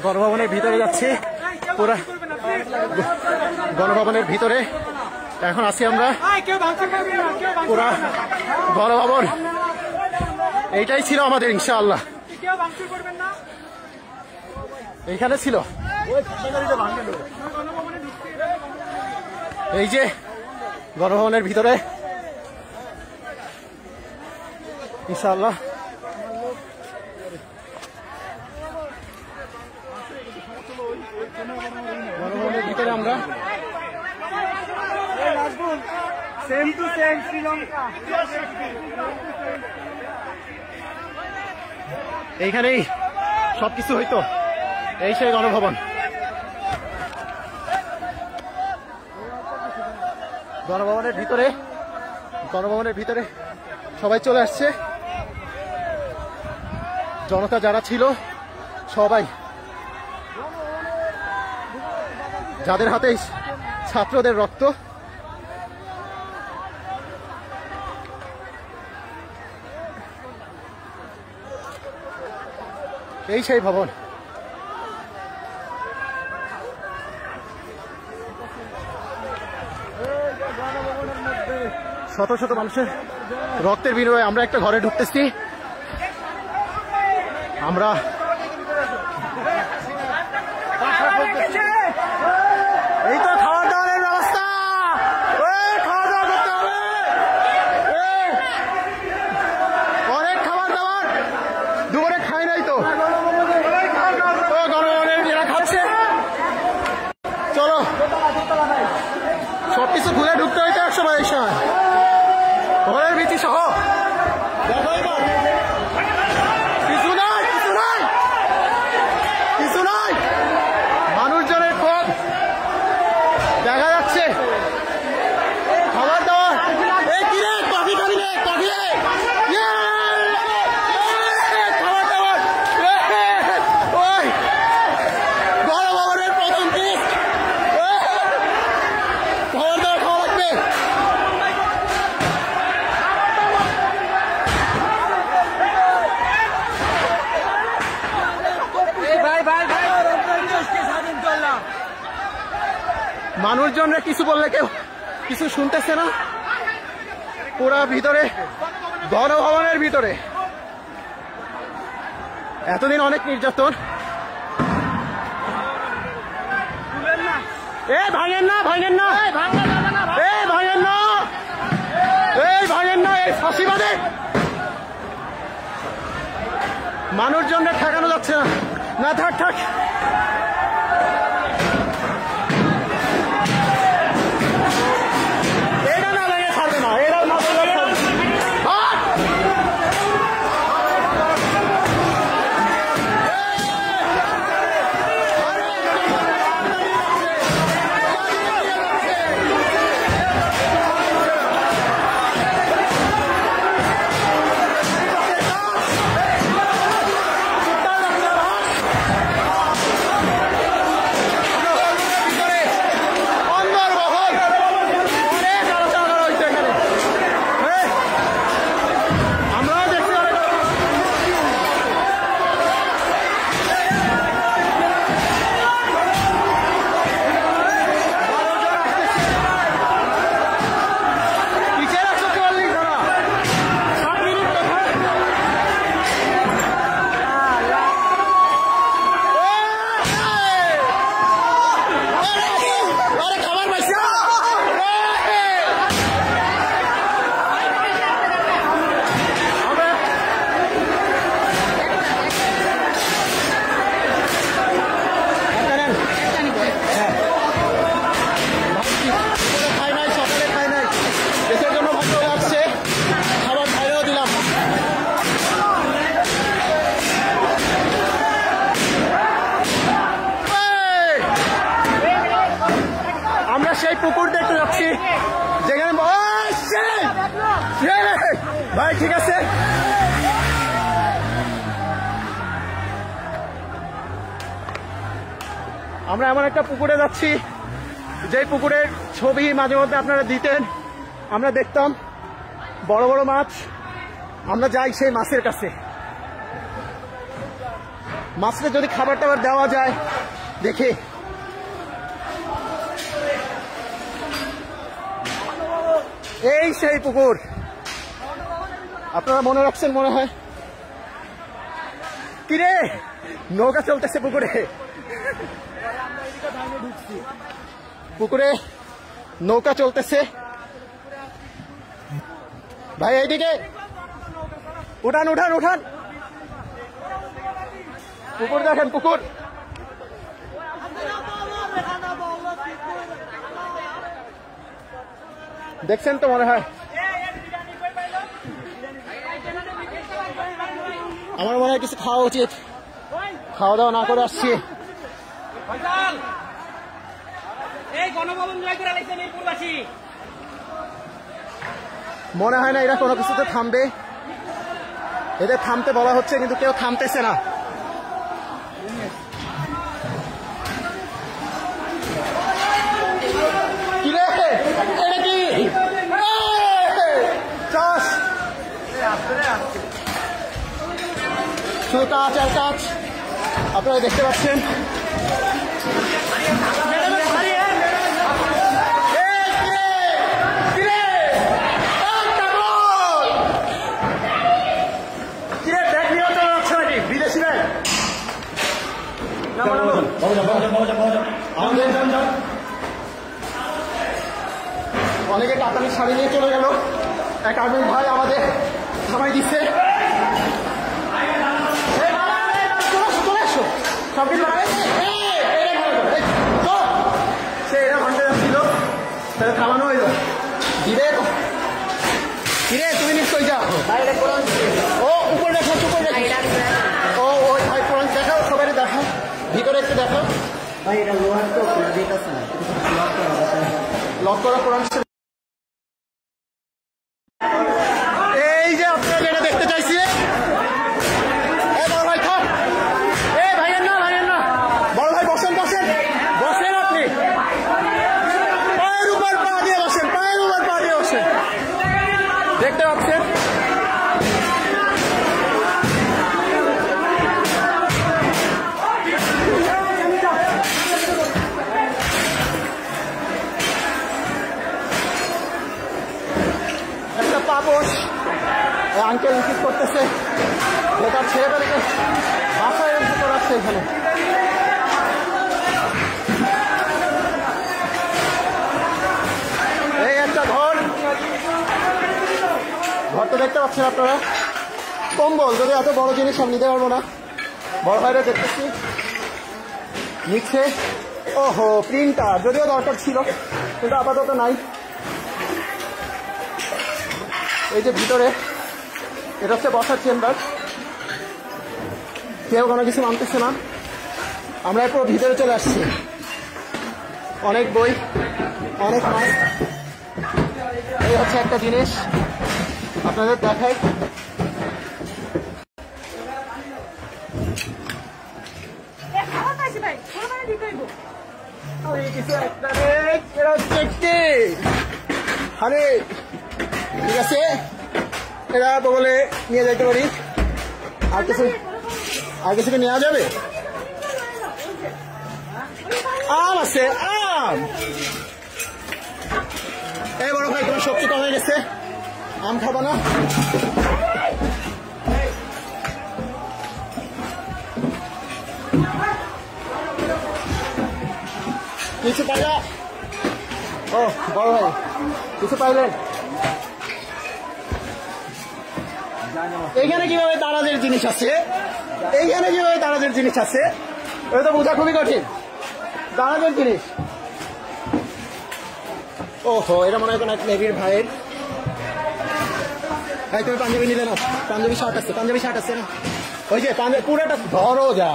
গণভবনের ভিতরে যাচ্ছি, পুরা গণভবনের ভিতরে এখন আছি আমরা। পুরা গণভবন এইটাই ছিল আমাদের, ইনশাআল্লাহ এইখানে ছিল। এই যে গণভবনের ভিতরে ইনশাআল্লাহ গণভবনের ভিতরে আমরা এইখানেই সবকিছু হইতো। এই সেই গণভবন। গণভবনের ভিতরে সবাই চলে আসছে। জনতা যারা ছিল সবাই, যাদের হাতে ছাত্রদের রক্ত, এই সেই ভবন। শত শত মানুষের রক্তের বিনিময়ে আমরা একটা ঘরে ঢুকতেছি। আমরা এই তো খাওয়া দাওয়ার ব্যবস্থা, খাওয়া দাওয়া করতে হবে, অনেক খাবার দাবার দুপুরে খাই নাই তো, গণভবনের এরা খাচ্ছে। চলো সবকিছু ঘুরে ঢুকতে হইতো এক সময়, এই সময় ঘরের ভীতি সহ কিছু নাই, মানুষজনের ক্ষোভ দেখা যাচ্ছে। খাবার দাবার খাবার দাবার গণভবনের প্রথম পিস, খাবার দাবার খাওয়া লাগবে। মানুষজনরা কিছু বললে কেউ কিছু শুনতেছে না। পুরা ভিতরে গণভবনের ভিতরে এতদিন অনেক নির্যাতন। ভাঙেন না, ভাঙেন না, ভাঙেন না, ভাঙেন না, এই ফাঁসিবাদে মানুষজনরা ঠেকানো যাচ্ছে না। না থাক থাক, সেই পুকুর দেখতে যাচ্ছি যেখানে ভাই ঠিক আছে। আমরা এমন একটা পুকুরে যাচ্ছি যে পুকুরের ছবি মাঝে মধ্যে আপনারা দিতেন, আমরা দেখতাম বড় বড় মাছ। আমরা যাই সেই মাছের কাছে, মাছটা যদি খাবার টাবার দেওয়া যায় দেখি। এই সেই পুকুর, আপনারা মনে রাখছেন মনে হয়। কিরে নৌকা চলতেছে পুকুরে, পুকুরে নৌকা চলতেছে। ভাই এইদিকে উঠান উঠান উঠান, পুকুর দেখেন পুকুর। দেখছেন তো মনে হয়। আমার মনে হয় কিছু খাওয়া উচিত, খাওয়া দাওয়া না করে আসছি। মনে হয় না এরা কোনো কিছুতে থামবে, এদের থামতে বলা হচ্ছে কিন্তু কেউ থামতেছে না। শুধু কাজ আর কাজ, আপনারা দেখতে পাচ্ছেন। বিদেশি ব্যাগ অনেকে কাতারের শাড়ি নিয়ে চলে গেল, এক আর্মির ভাই আমাদের থামাই দিচ্ছে। সে এরা ভাঙতে যাচ্ছিল, তাহলে থামানো হইল। দিবে কিরে তুমি নিশ্চয় যাও, ও উপরে দেখো উপরে দেখো। ও ওই ভাই কোরআন দেখাও, সবাই দেখাও, ভিতরে একটু দেখাও। ভাই এটা লোহার তো লক করা কোরআন। এই যে আপনারা যেটা দেখতে চাইছি, বড় ভাই থাক, ভাইয়ের না ভাইয়ের না, বড় ভাই বসেন বসেন বসেন, আপনি পায়ের উপর পা দিয়ে বসেন, পায়ের উপর পা দিয়ে বসেন। দেখতে পাচ্ছেন একটা পাপোশ আঙ্কেল উচিত করতেছে, তার ছেলেবেলাকে বাসায় এসে করাচ্ছে এখানে। এই একটা ঘর, ঘরটা দেখতে পাচ্ছেন আপনারা। কম্বল, যদি এত বড় জিনিস আমি নিতে পারবো না, বড় ভাইরা দেখতেছি নিচ্ছে। ওহো প্রিন্টার, যদিও দরকার ছিল কিন্তু আপাতত নাই। এই যে ভিতরে এটা হচ্ছে বসার চেম্বার, কেউ কোনো কিছু মানতেছে না। আমরা পুরো ভিতরে চলে আসছি, অনেক বই, অনেক মাছ। এই হচ্ছে একটা জিনিস আপনাদের দেখাই। আরে ঠিক আছে, এরা বগলে নিয়ে যাইতে পারি। আর কিছু নেওয়া যাবে? আম আছে, আম। এই বড় ভাই তোমার শক্তি কমে গেছে, আম খাবো না? কিছু পাইলা? ও বড় ভাই কিছু পাইলেন? এইখানে কিভাবে দারাজের জিনিস আছে, এইখানে কিভাবে দারাজের জিনিস আছে, এটা তো বোঝা খুবই কঠিন। দারাজের জিনিস, ওহো এটা মনে হয় কোন এক নেভির ভাইয়ের। ভাই তুমি পাঞ্জাবি নিলে না? পাঞ্জাবি শার্ট আছে, পাঞ্জাবি শার্ট আছে না? ওই যে পুরোটা ধরো যা।